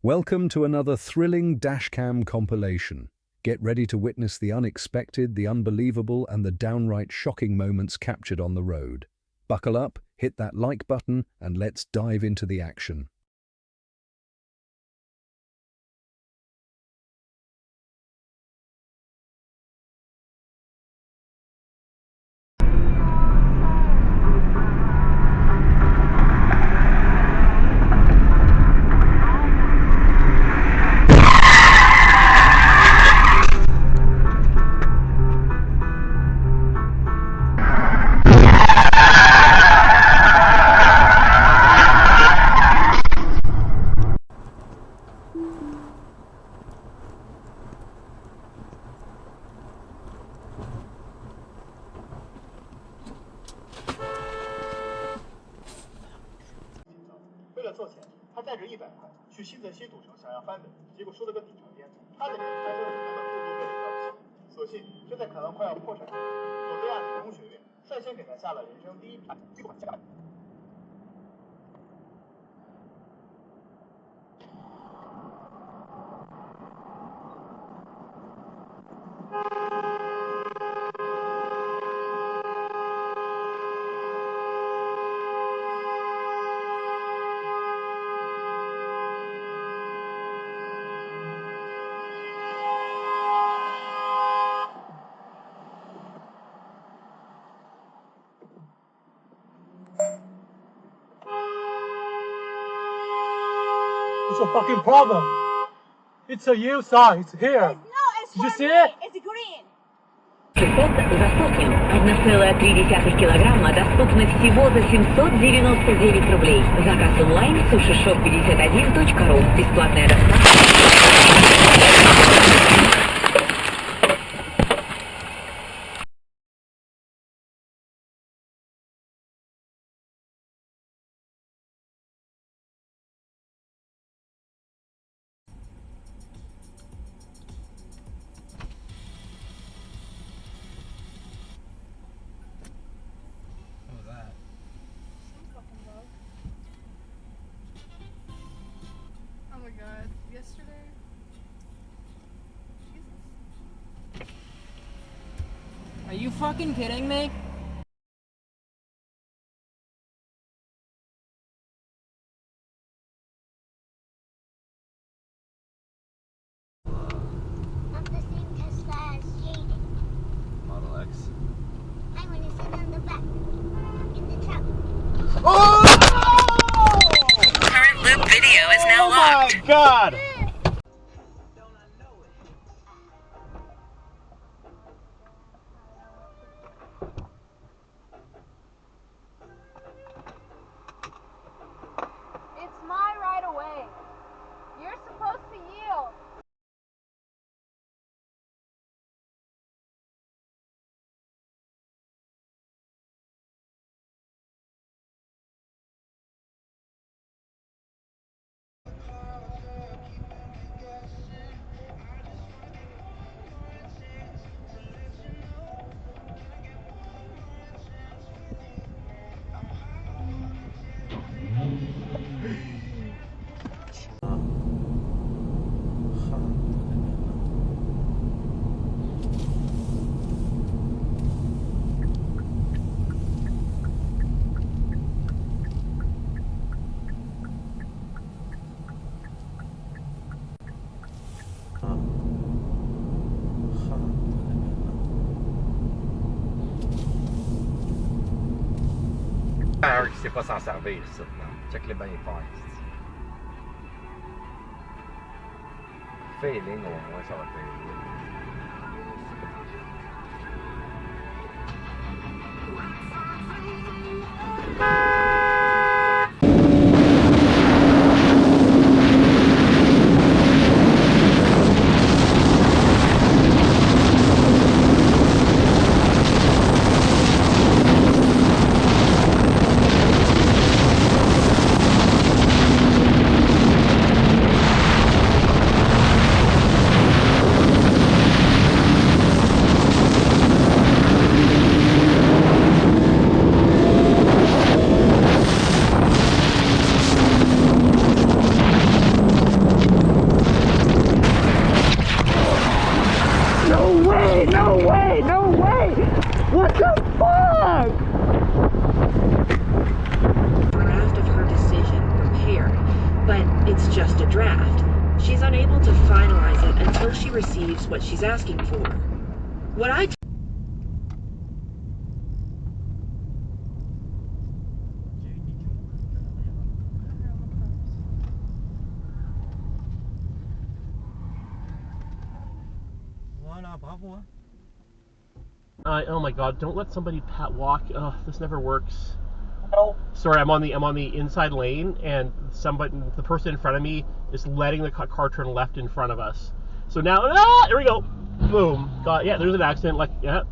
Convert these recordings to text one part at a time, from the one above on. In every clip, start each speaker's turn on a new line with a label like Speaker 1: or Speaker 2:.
Speaker 1: Welcome to another thrilling Dashcam compilation. Get ready to witness the unexpected, the unbelievable, and the downright shocking moments captured on the road. Buckle up, hit that like button, and let's dive into the action.
Speaker 2: 凑钱，他带着100块去新泽西赌城想要翻本，结果输了个底朝天。他的人开车准备了过多倍的交息，所幸就在可能快要破产时，佐治亚理工学院率先给他下了人生第一笔巨款下。
Speaker 3: What's your fucking problem? It's a you sign. It's here.
Speaker 4: Did
Speaker 3: you see it?
Speaker 4: It's green.
Speaker 5: Чипот за сотню. 1,3 килограмма доступны всего за 799 рублей. Заказ онлайн sushishop51.ru. Бесплатная доставка.
Speaker 6: Oh my god, yesterday? Jesus.
Speaker 7: Are you fucking kidding me?
Speaker 8: Not the same Tesla as Jaden.
Speaker 9: Model X.
Speaker 8: I want to sit on the back in the truck.
Speaker 5: Current loop video is now locked.
Speaker 2: Oh my God!
Speaker 4: It's my right of way. You're supposed to yield.
Speaker 9: C'est pas s'en servir, ça. Check les bains faire. Fais les lignes, au moins, ça va faire.
Speaker 5: just a draft. She's unable to finalize it until she receives what she's asking for. What I
Speaker 10: oh my god, don't let somebody walk. Oh, this never works. No. Sorry, I'm on the inside lane, and the person in front of me is letting the car turn left in front of us. So now, here we go. Boom. God, yeah, there's an accident. Like, yeah.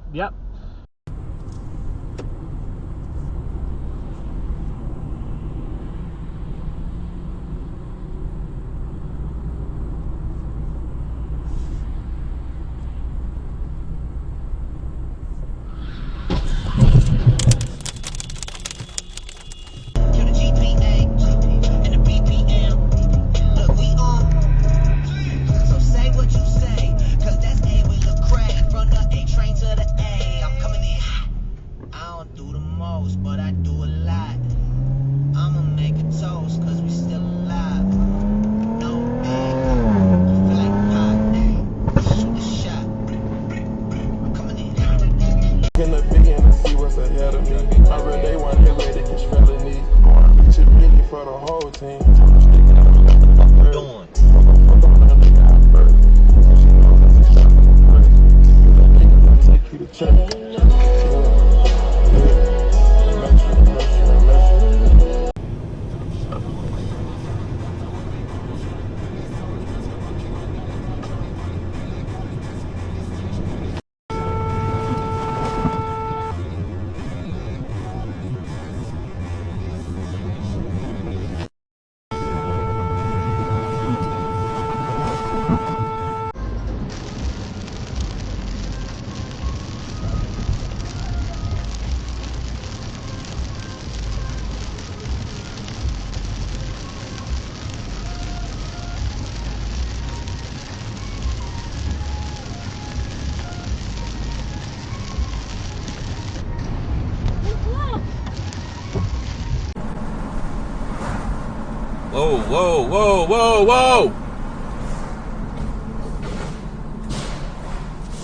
Speaker 11: Whoa, whoa, whoa, whoa, whoa!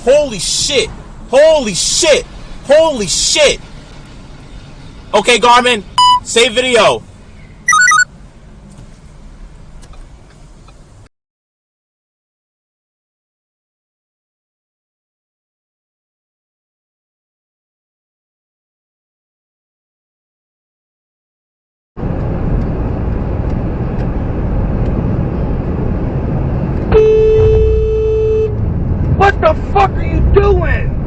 Speaker 11: Holy shit! Holy shit! Holy shit! Okay, Garmin, save video.
Speaker 12: What the fuck are you doing?